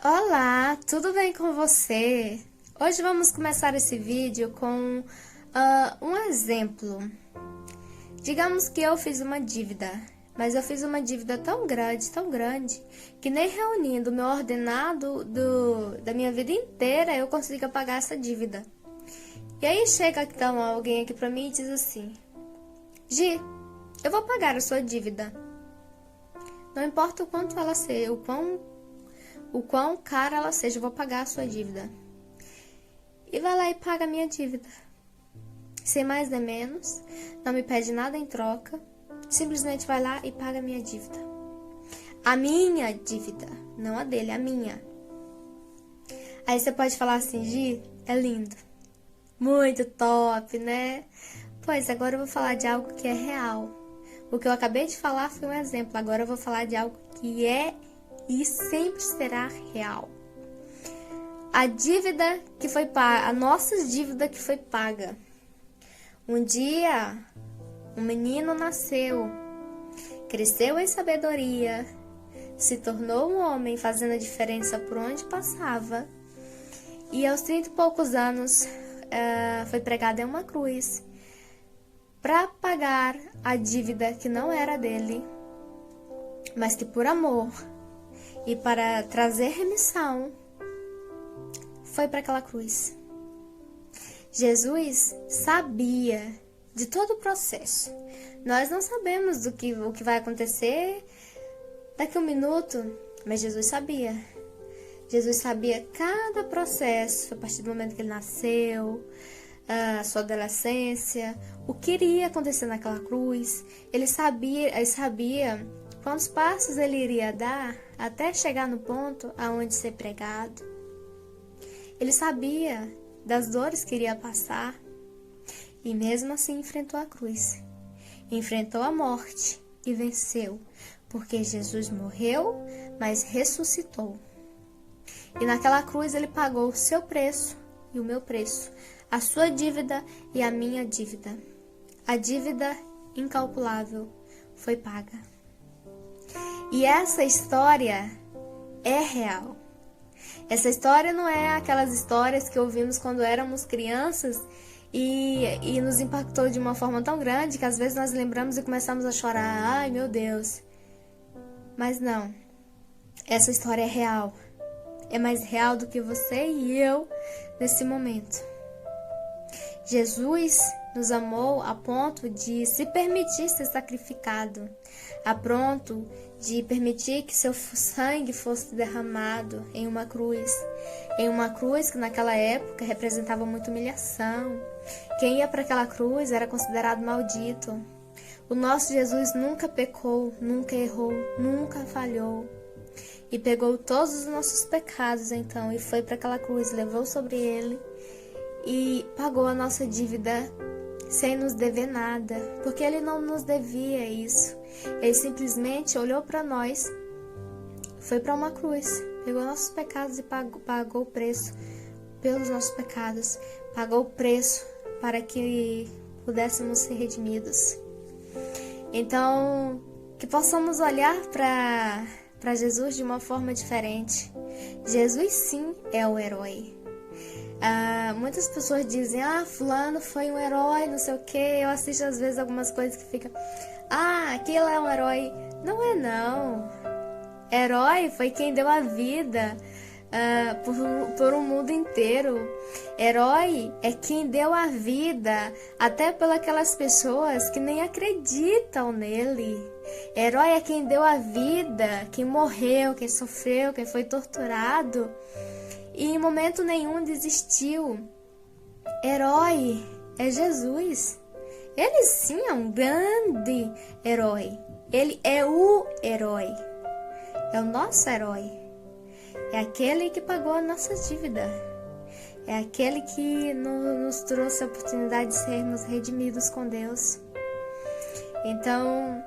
Olá, tudo bem com você? Hoje vamos começar esse vídeo com um exemplo. Digamos que eu fiz uma dívida, mas eu fiz uma dívida tão grande, que nem reunindo o meu ordenado da minha vida inteira eu consigo pagar essa dívida. E aí chega então alguém aqui pra mim e diz assim: Gi, eu vou pagar a sua dívida. Não importa o quanto ela seja, o quão cara ela seja, eu vou pagar a sua dívida. E vai lá e paga a minha dívida. Sem mais nem menos, não me pede nada em troca, simplesmente vai lá e paga a minha dívida. A minha dívida, não a dele, a minha. Aí você pode falar assim: Gi, é lindo, muito top, né? Pois, agora eu vou falar de algo que é real. O que eu acabei de falar foi um exemplo, agora eu vou falar de algo que é e sempre será real. A dívida que foi paga, a nossa dívida que foi paga. Um dia, um menino nasceu, cresceu em sabedoria, se tornou um homem fazendo a diferença por onde passava, e aos 30 e poucos anos foi pregado em uma cruz para pagar a dívida que não era dele, mas que por amor e para trazer remissão, foi para aquela cruz. Jesus sabia de todo o processo. Nós não sabemos o que vai acontecer daqui a um minuto, mas Jesus sabia. Jesus sabia cada processo, a partir do momento que ele nasceu, a sua adolescência, o que iria acontecer naquela cruz. Ele sabia quantos passos ele iria dar até chegar no ponto aonde ser pregado. Ele sabia das dores que iria passar e mesmo assim enfrentou a cruz. Enfrentou a morte e venceu, porque Jesus morreu, mas ressuscitou. E naquela cruz ele pagou o seu preço e o meu preço, a sua dívida e a minha dívida. A dívida incalculável foi paga. E essa história é real. Essa história não é aquelas histórias que ouvimos quando éramos crianças e nos impactou de uma forma tão grande que às vezes nós lembramos e começamos a chorar. Ai, meu Deus. Mas não. Essa história é real. É mais real do que você e eu nesse momento. Jesus nos amou a ponto de se permitir ser sacrificado, a ponto de permitir que seu sangue fosse derramado em uma cruz que naquela época representava muita humilhação. Quem ia para aquela cruz era considerado maldito. O nosso Jesus nunca pecou, nunca errou, nunca falhou. E pegou todos os nossos pecados então e foi para aquela cruz, levou sobre ele e pagou a nossa dívida sem nos dever nada, porque ele não nos devia isso. Ele simplesmente olhou para nós, foi para uma cruz, pegou nossos pecados e pagou o preço pelos nossos pecados, pagou o preço para que pudéssemos ser redimidos. Então, que possamos olhar para Jesus de uma forma diferente. Jesus sim é o herói. Muitas pessoas dizem: fulano foi um herói, não sei o que. Eu assisto às vezes algumas coisas que ficam: aquilo é um herói. Não é não. Herói foi quem deu a vida por um mundo inteiro. Herói é quem deu a vida até pelas pessoas que nem acreditam nele. Herói é quem deu a vida, quem morreu, quem sofreu, quem foi torturado e em momento nenhum desistiu. Herói é Jesus. Ele sim é um grande herói. Ele é o herói. É o nosso herói. É aquele que pagou a nossa dívida. É aquele que nos trouxe a oportunidade de sermos redimidos com Deus. Então,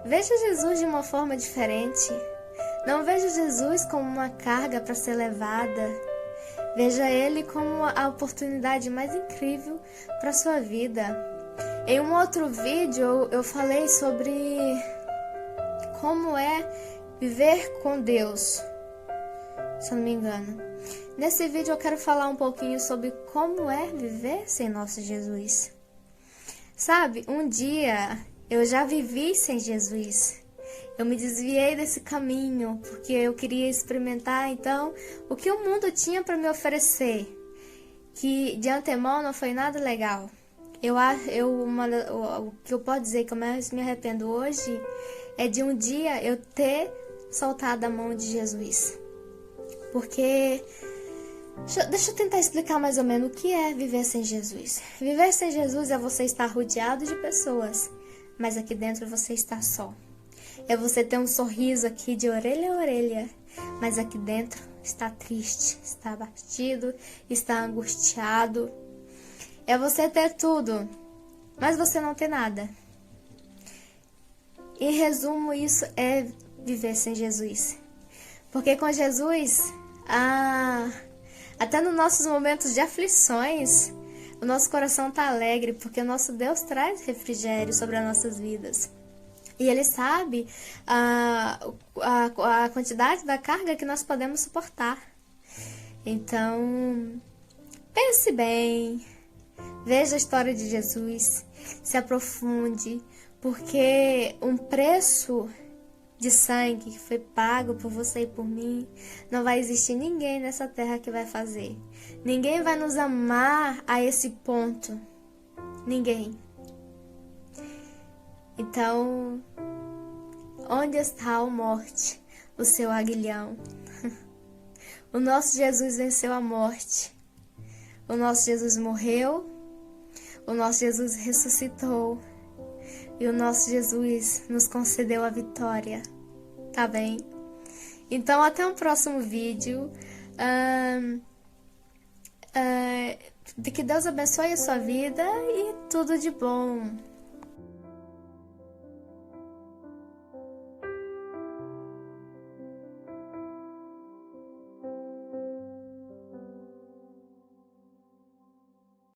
veja Jesus de uma forma diferente. Não veja Jesus como uma carga para ser levada. Veja ele como a oportunidade mais incrível para a sua vida. Em um outro vídeo eu falei sobre como é viver com Deus. se eu não me engano. Nesse vídeo eu quero falar um pouquinho sobre como é viver sem nosso Jesus. Sabe, um dia eu já vivi sem Jesus. Eu me desviei desse caminho porque eu queria experimentar, então, o que o mundo tinha para me oferecer, que de antemão não foi nada legal. O que eu posso dizer que eu mais me arrependo hoje é de um dia eu ter soltado a mão de Jesus. Porque, deixa eu tentar explicar mais ou menos o que é viver sem Jesus. Viver sem Jesus é você estar rodeado de pessoas, mas aqui dentro você está só. É você ter um sorriso aqui de orelha a orelha, mas aqui dentro está triste, está abatido, está angustiado. É você ter tudo, mas você não ter nada. Em resumo, isso é viver sem Jesus. Porque com Jesus, até nos nossos momentos de aflições, o nosso coração está alegre, porque o nosso Deus traz refrigério sobre as nossas vidas. E Ele sabe a quantidade da carga que nós podemos suportar. Então, pense bem, veja a história de Jesus, se aprofunde, porque um preço de sangue que foi pago por você e por mim, não vai existir ninguém nessa terra que vai fazer. Ninguém vai nos amar a esse ponto. Ninguém. Então, onde está a morte, o seu aguilhão? O nosso Jesus venceu a morte. O nosso Jesus morreu. O nosso Jesus ressuscitou. E o nosso Jesus nos concedeu a vitória. Tá bem? Então, até o próximo vídeo. Que Deus abençoe a sua vida e tudo de bom.